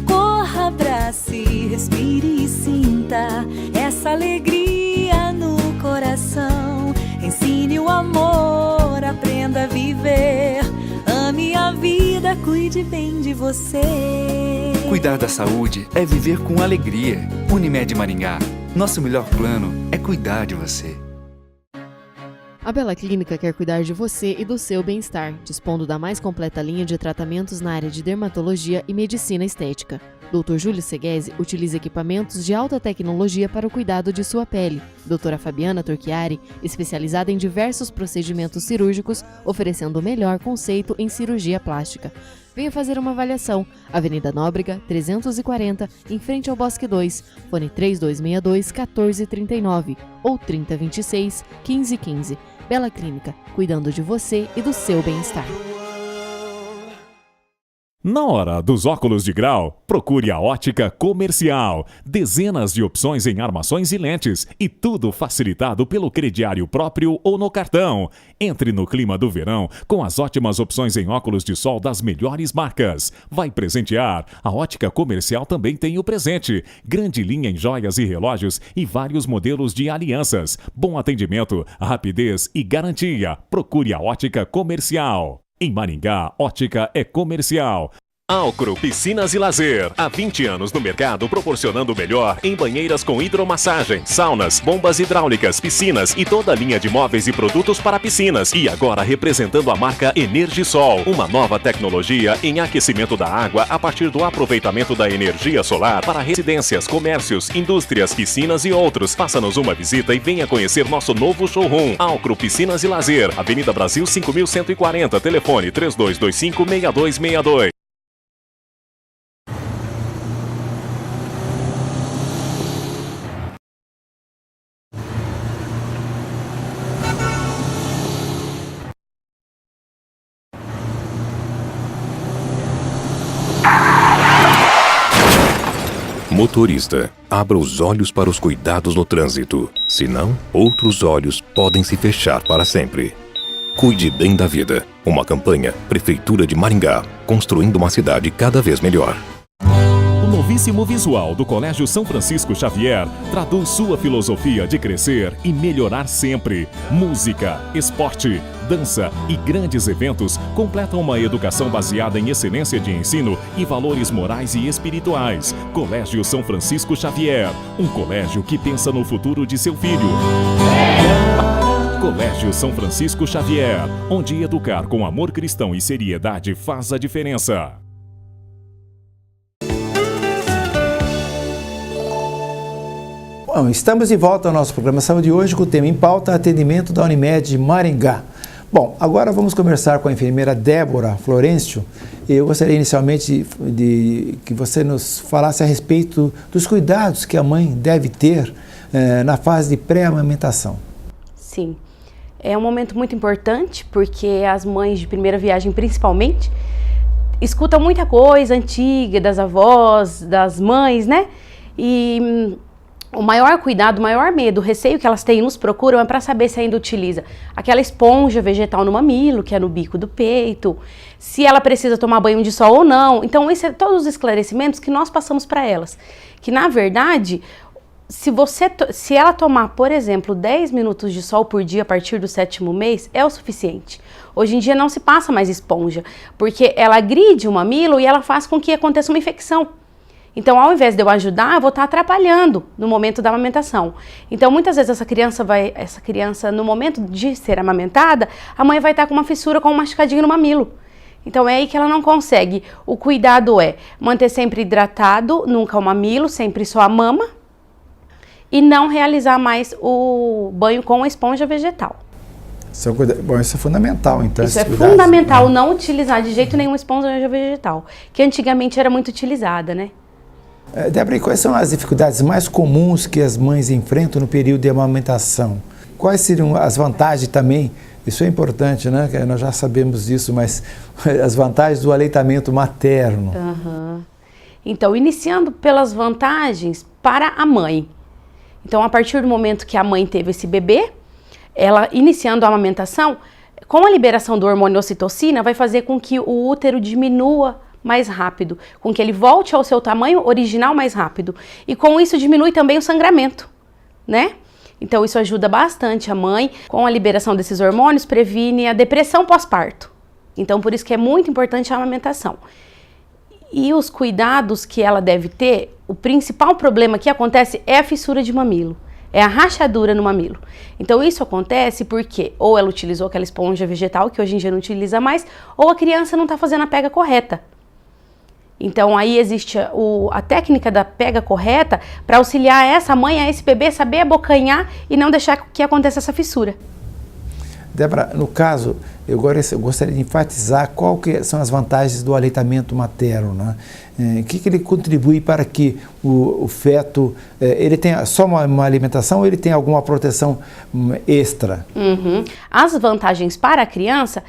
[SPEAKER 4] Corra, abrace, respire e sinta essa alegria no coração. Ensine o amor, aprenda a viver. Ame a vida, cuide bem de você.
[SPEAKER 5] Cuidar da saúde é viver com alegria. Unimed Maringá. Nosso melhor plano é cuidar de você.
[SPEAKER 3] A Bela Clínica quer cuidar de você e do seu bem-estar, dispondo da mais completa linha de tratamentos na área de dermatologia e medicina estética. Dr. Júlio Seguesi utiliza equipamentos de alta tecnologia para o cuidado de sua pele. Doutora Fabiana Torchiari, especializada em diversos procedimentos cirúrgicos, oferecendo o melhor conceito em cirurgia plástica. Venha fazer uma avaliação. Avenida Nóbrega, 340, em frente ao Bosque 2. Fone 3262-1439 ou 3026-1515. Bela Clínica, cuidando de você e do seu bem-estar.
[SPEAKER 6] Na hora dos óculos de grau, procure a Ótica Comercial. Dezenas de opções em armações e lentes e tudo facilitado pelo crediário próprio ou no cartão. Entre no clima do verão com as ótimas opções em óculos de sol das melhores marcas. Vai presentear? A Ótica Comercial também tem o presente. Grande linha em joias e relógios e vários modelos de alianças. Bom atendimento, rapidez e garantia. Procure a Ótica Comercial. Em Maringá, ótica é comercial.
[SPEAKER 14] Alcro Piscinas e Lazer. Há 20 anos no mercado, proporcionando o melhor em banheiras com hidromassagem, saunas, bombas hidráulicas, piscinas e toda a linha de móveis e produtos para piscinas. E agora representando a marca Energisol, uma nova tecnologia em aquecimento da água a partir do aproveitamento da energia solar para residências, comércios, indústrias, piscinas e outros. Faça-nos uma visita e venha conhecer nosso novo showroom. Alcro Piscinas e Lazer, Avenida Brasil 5140, telefone 3225-6262.
[SPEAKER 8] Motorista, abra os olhos para os cuidados no trânsito. Senão, outros olhos podem se fechar para sempre. Cuide bem da vida. Uma campanha Prefeitura de Maringá, construindo uma cidade cada vez melhor.
[SPEAKER 6] O novíssimo visual do Colégio São Francisco Xavier traduz sua filosofia de crescer e melhorar sempre. Música, esporte, dança e grandes eventos completam uma educação baseada em excelência de ensino e valores morais e espirituais. Colégio São Francisco Xavier, um colégio que pensa no futuro de seu filho. Colégio São Francisco Xavier, onde educar com amor cristão e seriedade faz a diferença.
[SPEAKER 1] Bom, estamos de volta ao nosso programa Saúde hoje com o tema em pauta, atendimento da Unimed de Maringá. Bom, agora vamos conversar com a enfermeira Débora Florencio. Eu gostaria inicialmente de que você nos falasse a respeito dos cuidados que a mãe deve ter na fase de pré-amamentação.
[SPEAKER 11] Sim, é um momento muito importante porque as mães de primeira viagem principalmente escutam muita coisa antiga das avós, das mães, né? E o maior cuidado, o maior medo, o receio que elas têm, nos procuram é para saber se ainda utiliza aquela esponja vegetal no mamilo, que é no bico do peito, se ela precisa tomar banho de sol ou não. Então, esses são todos os esclarecimentos que nós passamos para elas. Que, na verdade, se ela tomar, por exemplo, 10 minutos de sol por dia a partir do 7º mês, é o suficiente. Hoje em dia não se passa mais esponja, porque ela agride o mamilo e ela faz com que aconteça uma infecção. Então, ao invés de eu ajudar, eu vou estar atrapalhando no momento da amamentação. Então, muitas vezes essa criança, no momento de ser amamentada, a mãe vai estar com uma fissura, com um machucadinho no mamilo. Então, é aí que ela não consegue. O cuidado é manter sempre hidratado, nunca o mamilo, sempre só a mama, e não realizar mais o banho com a esponja vegetal.
[SPEAKER 1] Bom, isso é fundamental, então.
[SPEAKER 11] Isso é fundamental, não utilizar de jeito nenhum esponja vegetal, que antigamente era muito utilizada, né?
[SPEAKER 1] Débora, quais são as dificuldades mais comuns que as mães enfrentam no período de amamentação? Quais seriam as vantagens também? Isso é importante, né? Nós já sabemos disso, mas as vantagens do aleitamento materno.
[SPEAKER 11] Então, iniciando pelas vantagens para a mãe. Então, a partir do momento que a mãe teve esse bebê, ela iniciando a amamentação, com a liberação do hormônio ocitocina, vai fazer com que o útero diminua mais rápido, com que ele volte ao seu tamanho original mais rápido. E com isso diminui também o sangramento, né? Então, isso ajuda bastante a mãe. Com a liberação desses hormônios, previne a depressão pós-parto. Então, por isso que é muito importante a amamentação. E os cuidados que ela deve ter, o principal problema que acontece é a fissura de mamilo, é a rachadura no mamilo. Então isso acontece porque ou ela utilizou aquela esponja vegetal, que hoje em dia não utiliza mais, ou a criança não está fazendo a pega correta. Então aí existe a técnica da pega correta para auxiliar essa mãe, a esse bebê, saber abocanhar e não deixar que aconteça essa fissura.
[SPEAKER 1] Débora, no caso, eu gostaria de enfatizar qual que são as vantagens do aleitamento materno, né? O que ele contribui para que o feto, ele tenha só uma alimentação ou ele tem alguma proteção extra?
[SPEAKER 11] As vantagens para a criança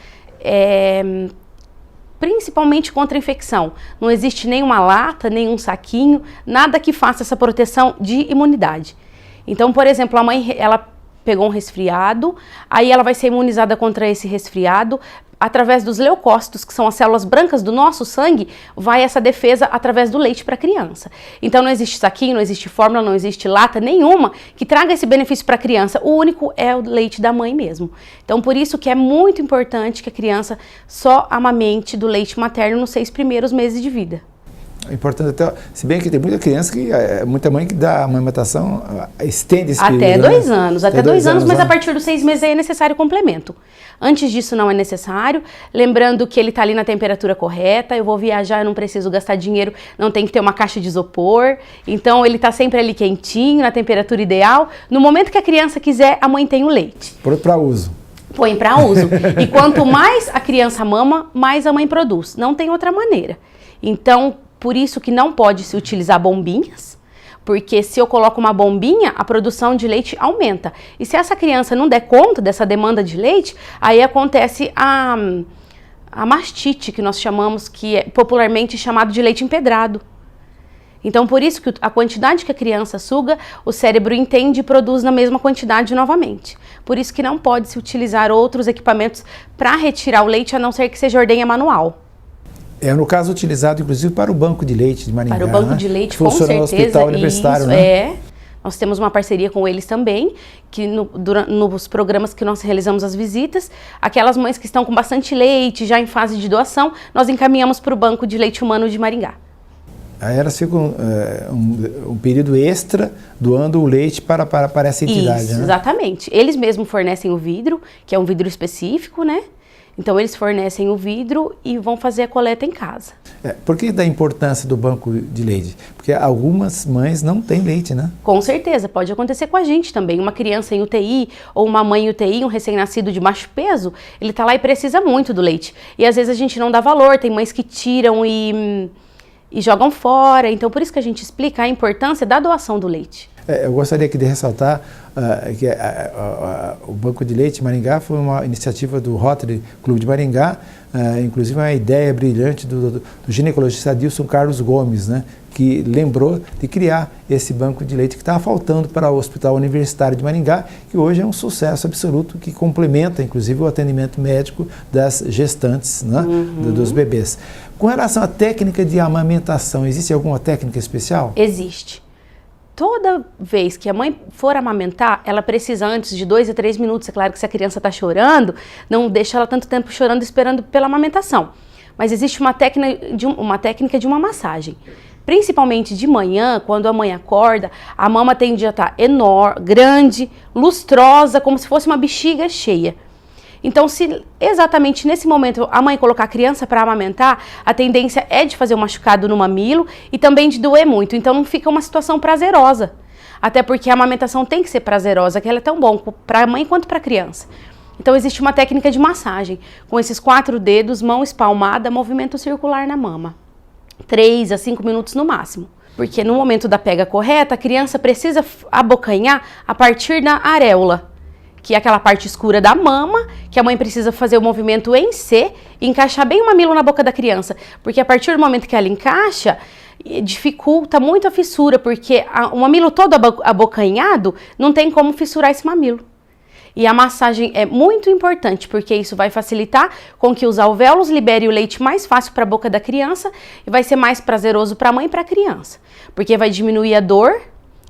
[SPEAKER 11] principalmente contra a infecção. Não existe nenhuma lata, nenhum saquinho, nada que faça essa proteção de imunidade. Então, por exemplo, a mãe, ela pegou um resfriado, aí ela vai ser imunizada contra esse resfriado através dos leucócitos, que são as células brancas do nosso sangue, vai essa defesa através do leite para a criança. Então não existe saquinho, não existe fórmula, não existe lata nenhuma que traga esse benefício para a criança. O único é o leite da mãe mesmo. Então por isso que é muito importante que a criança só amamente do leite materno nos 6 primeiros meses de vida.
[SPEAKER 1] É importante até, se bem que tem muita criança muita mãe que dá amamentação, estende esse período.
[SPEAKER 11] Até 2 anos, até 2 anos, mas a partir dos 6 meses aí é necessário complemento. Antes disso não é necessário, lembrando que ele está ali na temperatura correta, eu vou viajar, eu não preciso gastar dinheiro, não tem que ter uma caixa de isopor, então ele está sempre ali quentinho, na temperatura ideal. No momento que a criança quiser, a mãe tem o leite.
[SPEAKER 1] Para uso.
[SPEAKER 11] Põe para uso. E quanto mais a criança mama, mais a mãe produz. Não tem outra maneira. Então, por isso que não pode se utilizar bombinhas, porque se eu coloco uma bombinha, a produção de leite aumenta. E se essa criança não der conta dessa demanda de leite, aí acontece a mastite, que nós chamamos, que é popularmente chamado de leite empedrado. Então, por isso que a quantidade que a criança suga, o cérebro entende e produz na mesma quantidade novamente. Por isso que não pode se utilizar outros equipamentos para retirar o leite, a não ser que seja ordenha manual.
[SPEAKER 1] É, no caso, utilizado inclusive para o banco de leite de Maringá.
[SPEAKER 11] Para o banco de leite, com certeza.
[SPEAKER 1] Funciona no hospital universitário, né?
[SPEAKER 11] Nós temos uma parceria com eles também, que nos programas que nós realizamos as visitas, aquelas mães que estão com bastante leite, já em fase de doação, nós encaminhamos para o banco de leite humano de Maringá.
[SPEAKER 1] Aí elas ficam um período extra doando o leite para essa entidade,
[SPEAKER 11] Isso,
[SPEAKER 1] né?
[SPEAKER 11] Exatamente. Eles mesmos fornecem o vidro, que é um vidro específico, né? Então eles fornecem o vidro e vão fazer a coleta em casa.
[SPEAKER 1] Por que da importância do banco de leite? Porque algumas mães não têm leite, né?
[SPEAKER 11] Com certeza, pode acontecer com a gente também. Uma criança em UTI ou uma mãe em UTI, um recém-nascido de baixo peso, ele está lá e precisa muito do leite. E às vezes a gente não dá valor, tem mães que tiram e jogam fora. Então por isso que a gente explica a importância da doação do leite.
[SPEAKER 1] Eu gostaria aqui de ressaltar que o Banco de Leite Maringá foi uma iniciativa do Rotary Clube de Maringá, inclusive uma ideia brilhante do ginecologista Adilson Carlos Gomes, né, que lembrou de criar esse banco de leite que estava faltando para o Hospital Universitário de Maringá, que hoje é um sucesso absoluto, que complementa inclusive o atendimento médico das gestantes, né, dos bebês. Com relação à técnica de amamentação, existe alguma técnica especial?
[SPEAKER 11] Existe. toda vez que a mãe for amamentar, ela precisa antes de 2 a 3 minutos, é claro que se a criança está chorando, não deixa ela tanto tempo chorando esperando pela amamentação. Mas existe uma técnica de uma massagem. Principalmente de manhã, quando a mãe acorda, a mama tende a estar enorme, grande, lustrosa, como se fosse uma bexiga cheia. Então, se exatamente nesse momento a mãe colocar a criança para amamentar, a tendência é de fazer um machucado no mamilo e também de doer muito. Então, não fica uma situação prazerosa. Até porque a amamentação tem que ser prazerosa, que ela é tão bom para a mãe quanto para a criança. Então, existe uma técnica de massagem, com esses 4 dedos, mão espalmada, movimento circular na mama. 3 a 5 minutos no máximo. Porque no momento da pega correta, a criança precisa abocanhar a partir da areola, que é aquela parte escura da mama, que a mãe precisa fazer o movimento em C e encaixar bem o mamilo na boca da criança. Porque a partir do momento que ela encaixa, dificulta muito a fissura, porque o mamilo todo abocanhado, não tem como fissurar esse mamilo. E a massagem é muito importante, porque isso vai facilitar com que os alvéolos liberem o leite mais fácil para a boca da criança e vai ser mais prazeroso para a mãe e para a criança. Porque vai diminuir a dor.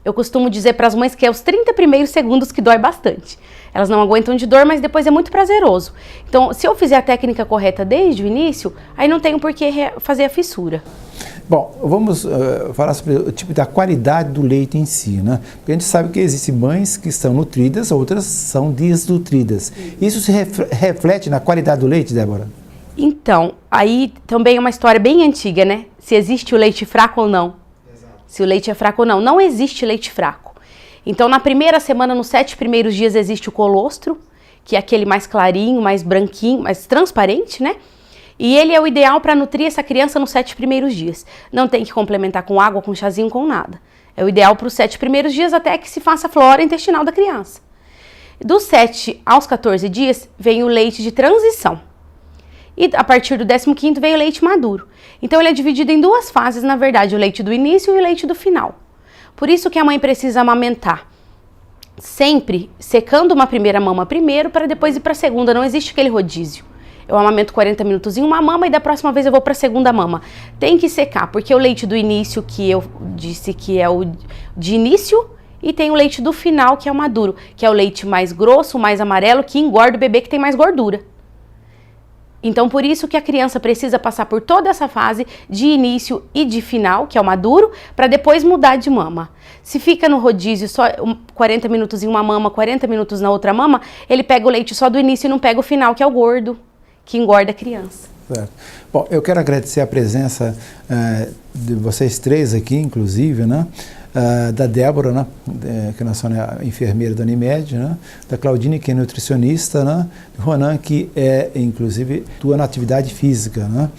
[SPEAKER 11] Eu costumo dizer para as mães que é os 30 primeiros segundos que dói bastante. Elas não aguentam de dor, mas depois é muito prazeroso. Então, se eu fizer a técnica correta desde o início, aí não tenho por que fazer a fissura.
[SPEAKER 1] Bom, vamos falar sobre o tipo da qualidade do leite em si, né? Porque a gente sabe que existem mães que estão nutridas, outras são desnutridas. Isso se reflete na qualidade do leite, Débora?
[SPEAKER 11] Então, aí também é uma história bem antiga, né? Se existe o leite fraco ou não. Exato. Se o leite é fraco ou não. Não existe leite fraco. Então, na primeira semana, nos 7 primeiros dias, existe o colostro, que é aquele mais clarinho, mais branquinho, mais transparente, né? E ele é o ideal para nutrir essa criança nos 7 primeiros dias. Não tem que complementar com água, com chazinho, com nada. É o ideal para os 7 primeiros dias até que se faça a flora intestinal da criança. Dos 7 aos 14 dias vem o leite de transição. E a partir do 15º vem o leite maduro. Então ele é dividido em 2 fases, na verdade, o leite do início e o leite do final. Por isso que a mãe precisa amamentar. Sempre secando uma primeira mama primeiro para depois ir para a segunda. Não existe aquele rodízio. Eu amamento 40 minutos em uma mama e da próxima vez eu vou para a segunda mama. Tem que secar, porque o leite do início, que eu disse que é o de início, e tem o leite do final, que é o maduro, que é o leite mais grosso, mais amarelo, que engorda o bebê, que tem mais gordura. Então, por isso que a criança precisa passar por toda essa fase de início e de final, que é o maduro, para depois mudar de mama. Se fica no rodízio só 40 minutos em uma mama, 40 minutos na outra mama, ele pega o leite só do início e não pega o final, que é o gordo, que engorda a criança.
[SPEAKER 1] Certo. Bom, eu quero agradecer a presença de vocês 3 aqui, inclusive, né? Da Débora, né? Que nós somos a enfermeira da Unimed, né? Da Claudine, que é nutricionista, né? Do Ronan, que é, inclusive, atua na atividade física, né?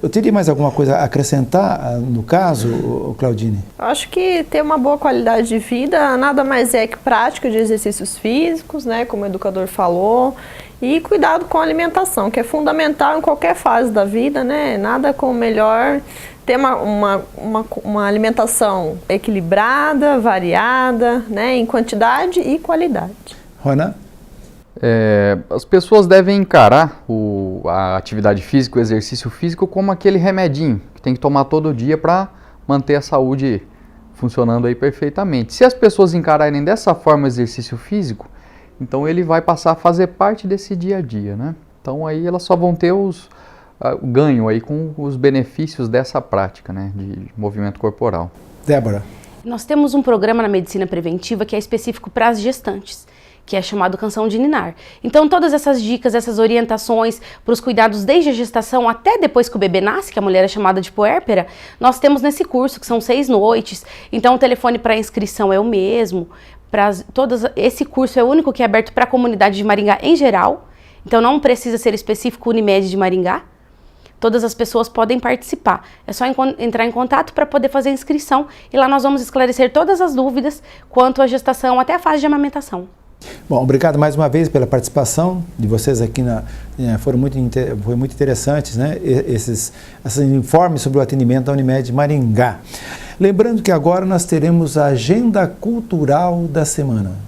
[SPEAKER 1] Eu teria mais alguma coisa a acrescentar no caso, Claudine?
[SPEAKER 9] Acho que ter uma boa qualidade de vida nada mais é que prática de exercícios físicos, né? Como o educador falou. E cuidado com a alimentação, que é fundamental em qualquer fase da vida, né? Nada como melhor ter uma alimentação equilibrada, variada, né? Em quantidade e qualidade.
[SPEAKER 1] Ronan?
[SPEAKER 12] As pessoas devem encarar a atividade física, o exercício físico, como aquele remedinho que tem que tomar todo dia para manter a saúde funcionando aí perfeitamente. Se as pessoas encararem dessa forma o exercício físico, então ele vai passar a fazer parte desse dia a dia, né? Então aí elas só vão ter o ganho aí com os benefícios dessa prática, né, de movimento corporal.
[SPEAKER 1] Débora?
[SPEAKER 11] Nós temos um programa na medicina preventiva que é específico para as gestantes, que é chamado Canção de Ninar. Então todas essas dicas, essas orientações para os cuidados desde a gestação até depois que o bebê nasce, que a mulher é chamada de puérpera, nós temos nesse curso, que são 6 noites. Então o telefone para inscrição é o mesmo. Esse curso é o único que é aberto para a comunidade de Maringá em geral, então não precisa ser específico Unimed de Maringá. Todas as pessoas podem participar. É só entrar em contato para poder fazer a inscrição e lá nós vamos esclarecer todas as dúvidas quanto à gestação até a fase de amamentação.
[SPEAKER 1] Bom, obrigado mais uma vez pela participação de vocês aqui. Foi muito interessantes, né? Esses informes sobre o atendimento da Unimed Maringá. Lembrando que agora nós teremos a Agenda Cultural da Semana.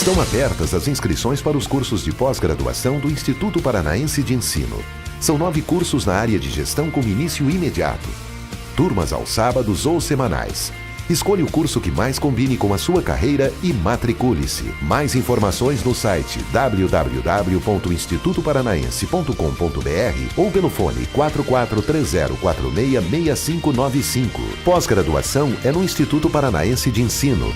[SPEAKER 2] Estão abertas as inscrições para os cursos de pós-graduação do Instituto Paranaense de Ensino. São 9 cursos na área de gestão com início imediato. Turmas aos sábados ou semanais. Escolha o curso que mais combine com a sua carreira e matricule-se. Mais informações no site www.institutoparanaense.com.br ou pelo fone 4430466595. Pós-graduação é no Instituto Paranaense de Ensino.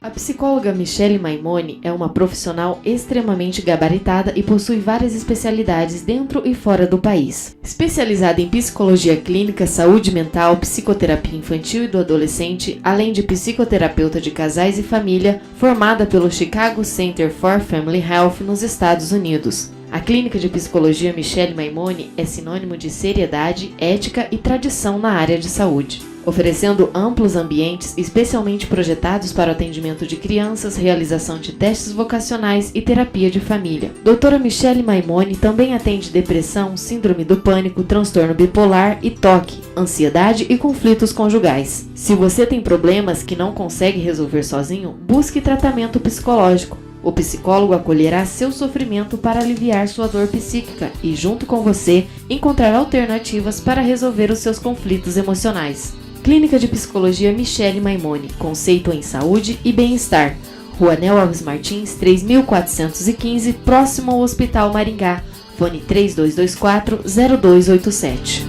[SPEAKER 3] A psicóloga Michele Maimone é uma profissional extremamente gabaritada e possui várias especialidades dentro e fora do país. Especializada em psicologia clínica, saúde mental, psicoterapia infantil e do adolescente, além de psicoterapeuta de casais e família, formada pelo Chicago Center for Family Health nos Estados Unidos. A clínica de psicologia Michele Maimone é sinônimo de seriedade, ética e tradição na área de saúde, oferecendo amplos ambientes especialmente projetados para o atendimento de crianças, realização de testes vocacionais e terapia de família. Doutora Michele Maimone também atende depressão, síndrome do pânico, transtorno bipolar e TOC, ansiedade e conflitos conjugais. Se você tem problemas que não consegue resolver sozinho, busque tratamento psicológico. O psicólogo acolherá seu sofrimento para aliviar sua dor psíquica e, junto com você, encontrar alternativas para resolver os seus conflitos emocionais. Clínica de Psicologia Michele Maimone, conceito em saúde e bem-estar. Rua Nel Alves Martins, 3415, próximo ao Hospital Maringá. Fone 3224-0287.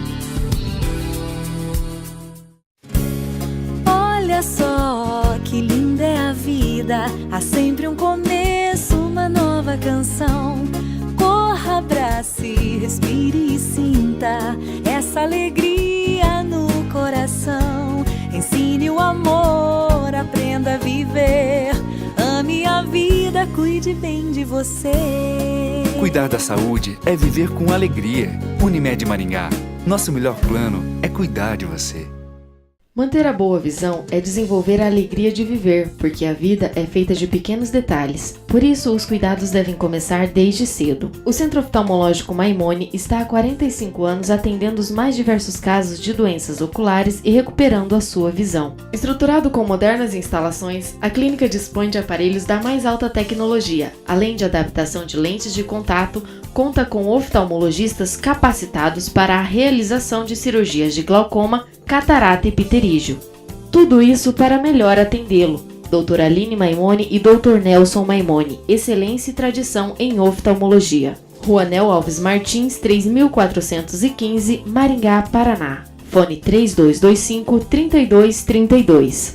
[SPEAKER 4] Olha só que linda é a vida, há sempre um começo, uma nova canção. Corra, abrace, respire e sinta essa alegria no coração. Ensine o amor, aprenda a viver. Ame a vida, cuide bem de você.
[SPEAKER 5] Cuidar da saúde é viver com alegria. Unimed Maringá. Nosso melhor plano é cuidar de você.
[SPEAKER 3] Manter a boa visão é desenvolver a alegria de viver, porque a vida é feita de pequenos detalhes. Por isso, os cuidados devem começar desde cedo. O Centro Oftalmológico Maimone está há 45 anos atendendo os mais diversos casos de doenças oculares e recuperando a sua visão. Estruturado com modernas instalações, a clínica dispõe de aparelhos da mais alta tecnologia, além de adaptação de lentes de contato, conta com oftalmologistas capacitados para a realização de cirurgias de glaucoma, catarata e pterígio. Tudo isso para melhor atendê-lo. Doutora Aline Maimone e Dr. Nelson Maimone, excelência e tradição em oftalmologia. Rua Nel Alves Martins, 3415, Maringá, Paraná. Fone 3225-3232.